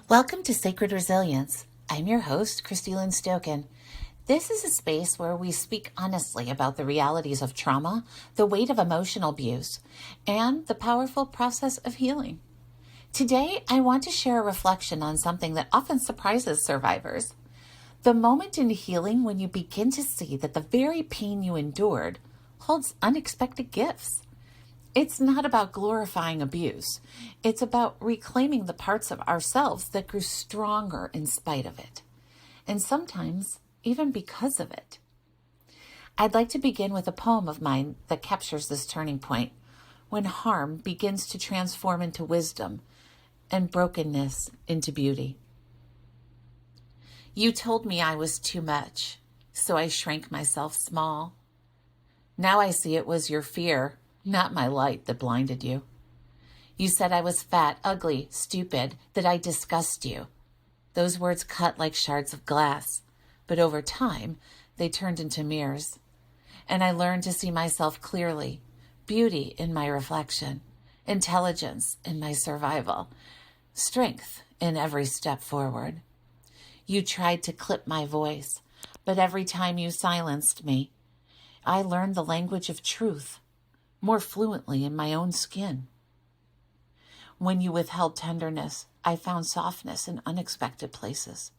Welcome to Sacred Resilience. I'm your host, Kristi Lynn Stoken. This is a space where we speak honestly about the realities of trauma, the weight of emotional abuse, and the powerful process of healing. Today, I want to share a reflection on something that often surprises survivors. The moment in healing when you begin to see that the very pain you endured holds unexpected gifts. It's not about glorifying abuse. It's about reclaiming the parts of ourselves that grew stronger in spite of it, and sometimes even because of it. I'd like to begin with a poem of mine that captures this turning point, when harm begins to transform into wisdom and brokenness into beauty. You told me I was too much, so I shrank myself small. Now I see it was your fear, not my light, that blinded you. You said I was fat, ugly, stupid, that I disgust you. Those words cut like shards of glass, but over time, they turned into mirrors. And I learned to see myself clearly, beauty in my reflection, intelligence in my survival, strength in every step forward. You tried to clip my voice, but every time you silenced me, I learned the language of truth more fluently in my own skin. When you withheld tenderness, I found softness in unexpected places.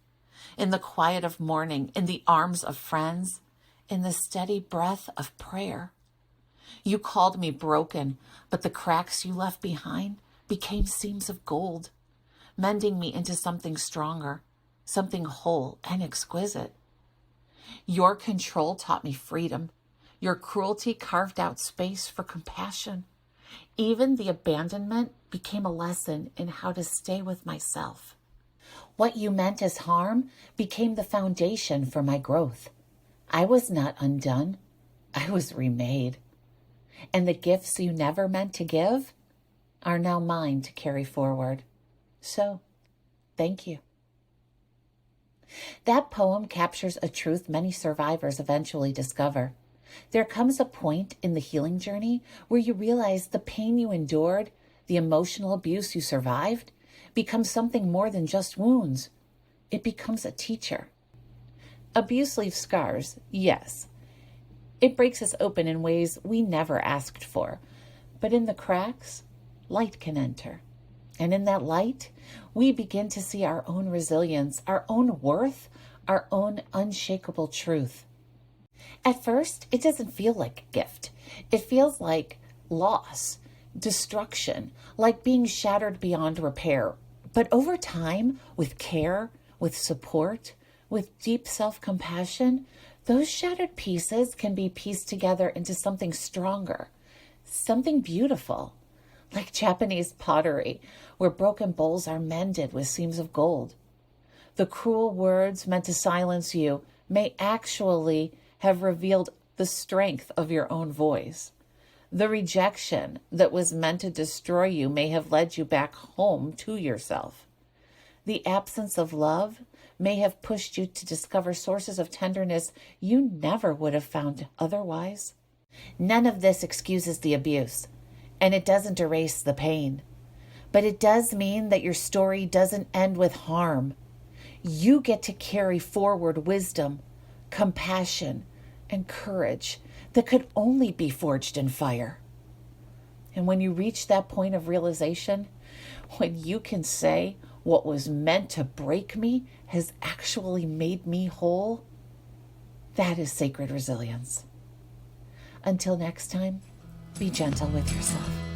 In the quiet of morning, in the arms of friends, in the steady breath of prayer. You called me broken, but the cracks you left behind became seams of gold, mending me into something stronger, something whole and exquisite. Your control taught me freedom. Your cruelty carved out space for compassion. Even the abandonment became a lesson in how to stay with myself. What you meant as harm became the foundation for my growth. I was not undone. I was remade. And the gifts you never meant to give are now mine to carry forward. So, thank you. That poem captures a truth many survivors eventually discover. There comes a point in the healing journey where you realize the pain you endured, the emotional abuse you survived, becomes something more than just wounds. It becomes a teacher. Abuse leaves scars, yes. It breaks us open in ways we never asked for. But in the cracks, light can enter. And in that light, we begin to see our own resilience, our own worth, our own unshakable truth. At first, it doesn't feel like a gift. It feels like loss, destruction, like being shattered beyond repair. But over time, with care, with support, with deep self-compassion, those shattered pieces can be pieced together into something stronger, something beautiful, like Japanese pottery, where broken bowls are mended with seams of gold. The cruel words meant to silence you may actually have revealed the strength of your own voice. The rejection that was meant to destroy you may have led you back home to yourself. The absence of love may have pushed you to discover sources of tenderness you never would have found otherwise. None of this excuses the abuse, and it doesn't erase the pain. But it does mean that your story doesn't end with harm. You get to carry forward wisdom, compassion, and courage that could only be forged in fire. And when you reach that point of realization, when you can say what was meant to break me has actually made me whole, that is sacred resilience. Until next time, be gentle with yourself.